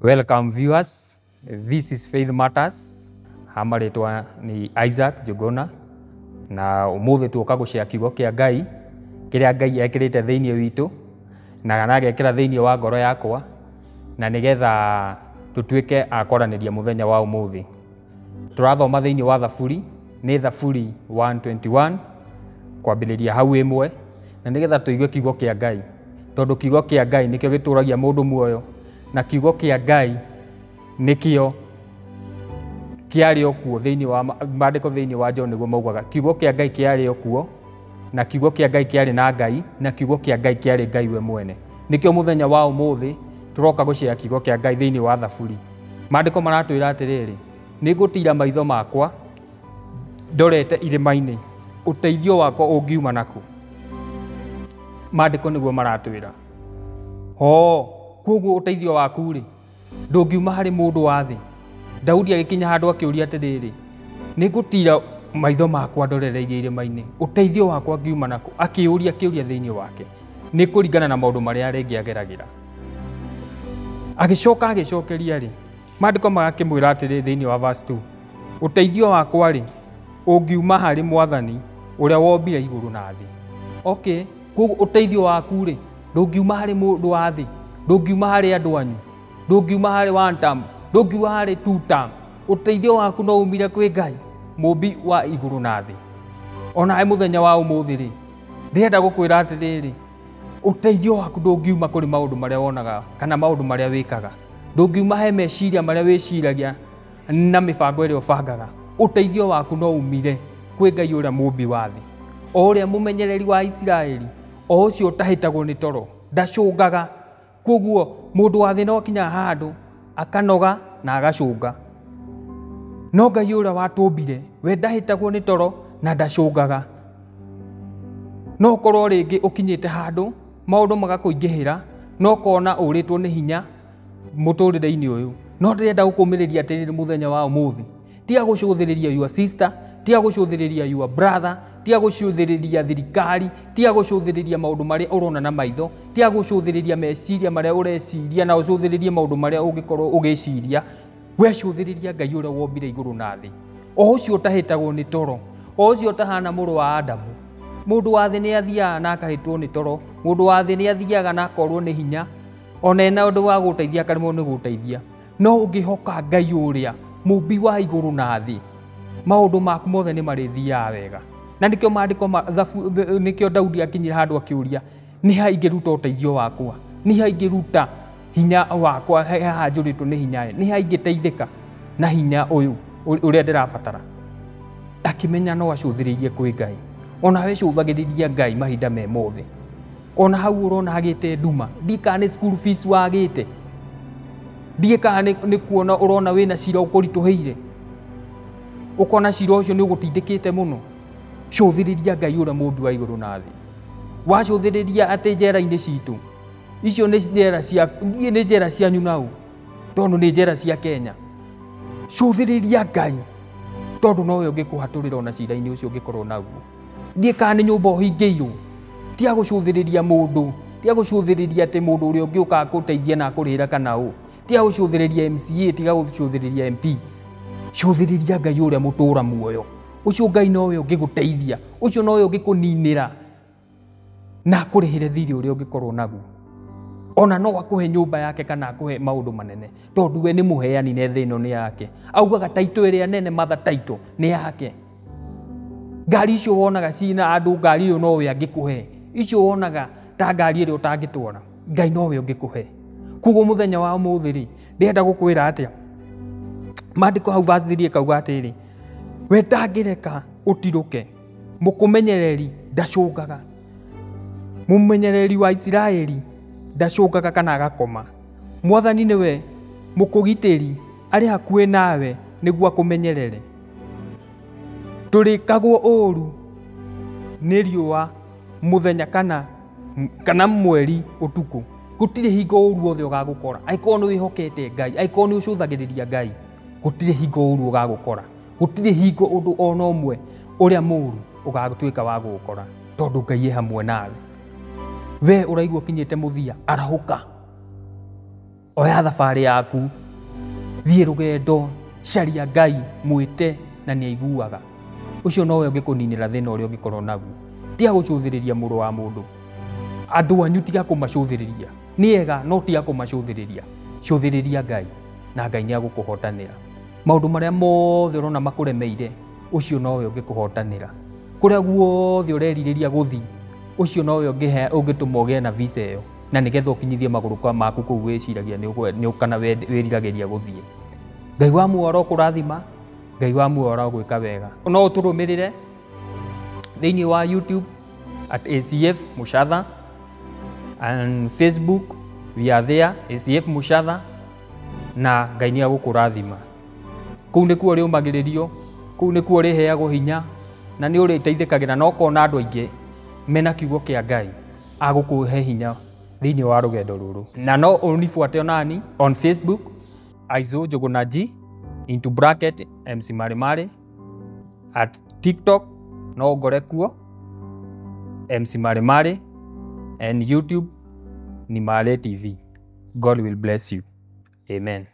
Welcome viewers, this is Faith Matters. Hamaretwa ni Isaac Jogona na umuthi tuoka gucia kiugo kia Ngai kiria Ngai ekirite thiini witu na agekira thiini wa ngoro yakwa na nigetha tutuike akoraniria muthenya wa umuthi. Turathoma thiini wa Thaburi ni Thaburi 121 kwambiriria hau imwe na nigetha tuigue kiugo kia Ngai tondu kiugo kia Ngai nikio gituragia mundu muoyo na kiugo kia Ngai nikio kiari okuo thiini wa maandiko thiini wa John niguo maugaga kiugo kia Ngai kiari okuo na kiugo kia Ngai kiari na Ngai na kiugo kia Ngai kiari Ngai we mwene. Nikio muthenya wa umuthi turoka gucia kiugo kia Ngai thiini wa Thaburi. Maandiko maratwira atiriri nigutira maitho makwa ndorete irima-ini uteithio wakwa ungiuma naku. Maandiko niguo maratwira koguo uteithio waku ri ndungiuma hari mundu wa thi. Daudi agikinya handu akiuria atiriri nigutira maitho makwa ndorereirie irima-ini uteithio wakwa ngiuma naku. Akiuria thiini wake ni kuringana na maundu maria aringi ageragira. Agicokeria ri maandiko magakimwira atiri thiini wa verse 2 uteithio wakwa ri ungiuma hari Mwathani uria wombire iguru na thi. Koguo uteithio waku ri ndungiuma hari mundu wa thi, ndungiuma hari andu anyu, ndungiuma hari one term, ndungiuma hari two term. Uteithio waku no umire kwi Ngai mumbi wa iguru na thi. Ona ai muthenya wa umuthi ri ndirenda gukwira atiriri uteithio waku ndungiuma kuri maundu maria wonaga kana maundu maria wikaga, ndungiuma he meciria maria wiciragia na mibango iria ubangaga. Uteithio waku no umire kwi Ngai uria mumbi wa thi, o uria mumenyereri wa Isiraeli, o ucio utahitagwo ni toro ndacungaga. Koguo mundu wa thi no kinya handu akanoga na agacunga, no Ngai uria watumbire we ndahitagwo ni toro na ndacungaga. No korwo ringi ukinyite handu maundu magakuingihira no kona uritwo ni hinya muturire-ini uyu, no ndirenda gukumiriria atiriri muthenya wa umuthi tiga gucuthiriria your sister, tiga gucuthiriria your brother, tiga gucuthiriria thirikari, tiga gucuthiriria maundu maria urona na maitho, tiga gucuthiriria meciria maria ureciria na ucuthiririe maundu maria ungikorwo ugiciria. We cuthiriria Ngai uria wombire iguru na thi, o ucio utahitagwo ni toro, o ucio utahana muru wa Adamu. Mundu wa thi ni athiaga na akahitwo ni toro, mundu wa thi ni athiaga na akorwo ni hinya, ona ena undu wa guteithia akaremwo ni guteithia. No ungihoka Ngai uria mumbi wa iguru na thi, maundu maku mothe ni marithiaga wega. Na nikio maandiko nikio Daudi akinyira handu akiuria ni ha ingiruta uteithio wakwa, ni ha ingiruta hinya wakwa, haha njuritwo ni hinya, ni ha ingiteithika na hinya uyu uria ndirabatara. Akimenya no acuthiririe kwi Ngai. Ona we cuthagiriria Ngai mahinda me mothe. Ona hau urona hagite nduma ndika ni school fees wagite, ndika ni kuona urona wina cira ukurituheire, ukona cira ucio ni ugutindikite muno. Cuthiriria Ngai uria mumbi wa iguru na thi. Wacuthiriria ati njera-ini citu icio ni njera cianyu nau tondu ni njera cia Kenya, cuthiriria Ngai tondu nowe ungikuhaturira ona cira-ini ucio ungikorwo naguo. Ndika ni nyumba uhingiirwo, tiga gucuthiriria mundu, tiga gucuthiriria ati mundu uria ungiuka guteithia na kurihira kana u, tiga gucuthiriria MCA, tiga gucuthiriria MP. Cuthiriria Ngai uria mutura muoyo. Ucio Ngai nowe ungiguteithia, ucio nowe ungikuninira na kurihire thiri uria ungikorwo naguo. Ona no akuhe nyumba yake kana akuhe maundu manene tondu we ni muheani ne thi ino ni yake. Augaga taito iria nene mother taito ni yake. Ngari icio wonaga cina andu, ngari iyo nowe angikuhe. Icio wonaga ta ngari iria utangitwara, Ngai nowe ungikuhe. Kuguo muthenya wa umuthi ri ndirenda gukwira atia maandiko hau verse 3 kauga atiri we ndangireka utiruke, mukumenyereri ndacungaga. Mumenyereri wa Isiraeli ndacungaga kana agakoma. Mwathani niwe mukugitiri ari hakuhe nawe niguo akumenyerere. Turikagwo uru ni riua muthenya kana mweri utuku, gutire hingo uru othe ugagukora. Aikorwo ni wihokete Ngai, aikorwo ni ucuthagiriria Ngai, gutire hingo uru ugagukora, gutire hingo undu ona umwe uria muru ugatuika wa gukora tondu Ngai e hamwe nawe. we uraigua kinyite muthia arahuka oya thabarĩ yaku thiĩ rũgendo caria Ngai mwĩte na nĩ aiguaga ucio nowe ũngĩkũninĩra thĩna ũrĩa ũngĩkorwo naguo tiga gũcũthĩrĩria mũrũ wa mũndũ andũ anyu tiga kũmacũthĩrĩria nĩega no tiga kũmacũthĩrĩria cũthĩrĩria Ngai na Ngai nĩ agũkũhotanĩra maũndũ marĩa mothe ũrona makũremeire ucio nowe ũngĩkũhotanĩra kũrĩa guothe ũrerirĩria gũthi ucio nowe ũngĩtũma ũgĩe na visa ĩyo na nĩgetha ũkinyithie magũrũ maku kũu wĩciragia nĩ kana wĩriragĩria gũthiĩ Ngai wa muoyo ũkũrathima Ngai wa muoyo ũgwĩka wega no ũtũrũmĩrĩre thĩinĩ wa YouTube at ACF Mũchatha and Facebook we are there ACF Mũchatha na Ngai nĩ agũkũrathima kũu nĩkuo ũrĩũmagĩrĩrio kũu nĩkuo ũrĩheagwo hinya na nĩ ũrĩteithĩkagĩra na ũkona andũ aingĩ mena kiugo kĩa Ngai agũkũhe hinya thĩinĩ wa rũgendo rũrũ na no ũnibuate onani on Facebook Aizo Njuguna G into bracket MC Marimari at TikTok no ngore kuo MC Marimari and YouTube ni Mare TV. God will bless you. Amen.